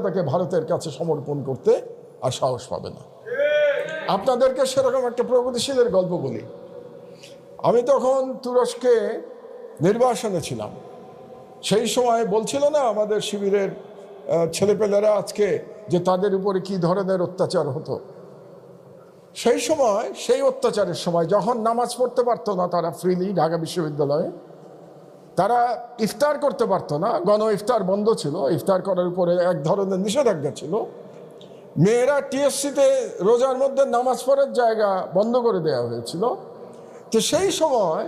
তাকে ভারতের কাছে সমর্পণ করতে আর সাহস পাবে না। আপনাদেরকে সেরকম একটা প্রগতিশীলের গল্প বলি। আমি তখন তুরস্কে নির্বাসনে ছিলাম। সেই সময় বলছিল না আমাদের শিবিরের ছেলেপেলেরা আজকে যে তাদের উপরে কি ধরনের অত্যাচার হতো। সেই সময় সেই অত্যাচারের সময় যখন নামাজ পড়তে পারতো না তারা ফ্রিলি ঢাকা বিশ্ববিদ্যালয়ে, তারা ইফতার করতে পারতো না, গণ ইফতার বন্ধ ছিল, ইফতার করার উপরে এক ধরনের নিষেধাজ্ঞা ছিল। মেয়েরা টিএসসিতে রোজার মধ্যে নামাজ পড়ার জায়গা বন্ধ করে দেওয়া হয়েছিল। তো সেই সময়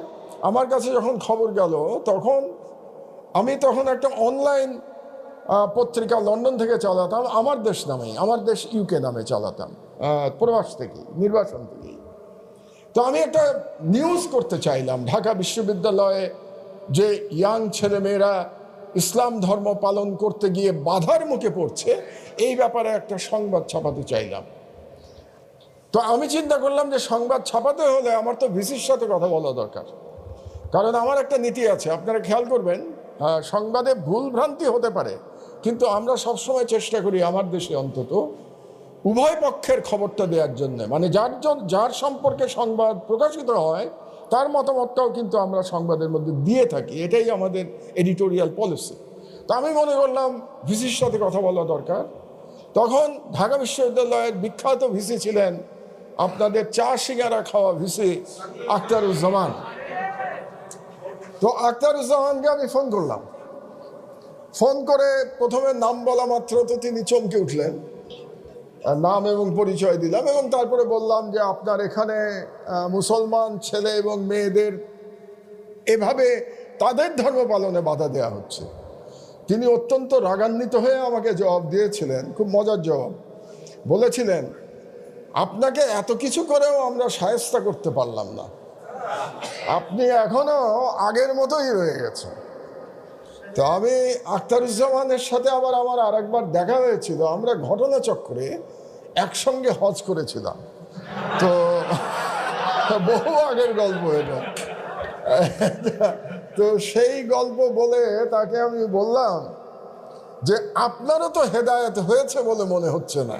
আমার কাছে যখন খবর গেল, আমি তখন একটা অনলাইন পত্রিকা লন্ডন থেকে চালাতাম, আমার দেশ নামে, আমার দেশ ইউকে নামে চালাতাম, প্রবাস থেকে, নির্বাসন থেকে। তো আমি একটা নিউজ করতে চাইলাম, ঢাকা বিশ্ববিদ্যালয়ে যে ইয়াং ছেলেমেয়েরা ইসলাম ধর্ম পালন করতে গিয়ে বাধার মুখে পড়ছে, এই ব্যাপারে একটা সংবাদ ছাপাতে চাইলাম। তো আমি চিন্তা করলাম যে সংবাদ ছাপাতে হলে আমার তো ভিসির সাথে কথা বলা দরকার, কারণ আমার একটা নীতি আছে, আপনারা খেয়াল করবেন। সংবাদে ভুল ভ্রান্তি হতে পারে, কিন্তু আমরা সবসময় চেষ্টা করি আমার দেশে অন্তত উভয় পক্ষের খবরটা দেওয়ার জন্য, মানে যার সম্পর্কে সংবাদ প্রকাশিত হয় তার মতামতটাও কিন্তু আমরা সংবাদের মধ্যে দিয়ে থাকি। এটাই আমাদের এডিটোরিয়াল পলিসি। তো আমি মনে করলাম ভিসির সাথে কথা বলা দরকার। তখন ঢাকা বিশ্ববিদ্যালয়ের বিখ্যাত ভিসি ছিলেন আপনাদের চা সিঙ্গারা খাওয়া ভিসি আখতারুজ্জামান। তো আখতারুজ্জামানকে আমি ফোন করলাম। ফোন করে প্রথমে নাম বলা মাত্র তো তিনি চমকে উঠলেন, নাম এবং পরিচয় দিলাম, এবং তারপরে বললাম যে আপনার এখানে মুসলমান ছেলে এবং মেয়েদের এভাবে তাদের ধর্ম পালনে বাধা দেওয়া হচ্ছে। তিনি অত্যন্ত রাগান্বিত হয়ে আমাকে জবাব দিয়েছিলেন, খুব মজার জবাব। বলেছিলেন, আপনাকে এত কিছু করেও আমরা শায়েস্তা করতে পারলাম না, আপনি এখনো আগের মতোই রয়ে গেছেন। তো আমি আখতারুজ্জামানের সাথে আবার আমার আরেকবার দেখা হয়েছিল, আমরা ঘটনাচক্রে একসঙ্গে হজ করেছিলাম। তো বহু আগের গল্প এটা। তো সেই গল্প বলে তাকে আমি বললাম যে আপনারও তো হেদায়েত হয়েছে বলে মনে হচ্ছে না।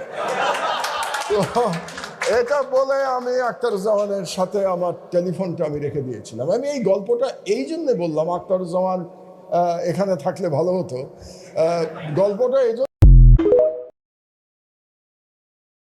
তো এটা বলে আমি আখতারুজ্জামানের সাথে আমার টেলিফোনটা আমি রেখে দিয়েছিলাম। আমি এই গল্পটা এই জন্যে বললাম, আখতারুজ্জামান এখানে থাকলে ভালো হতো। গল্পটা এই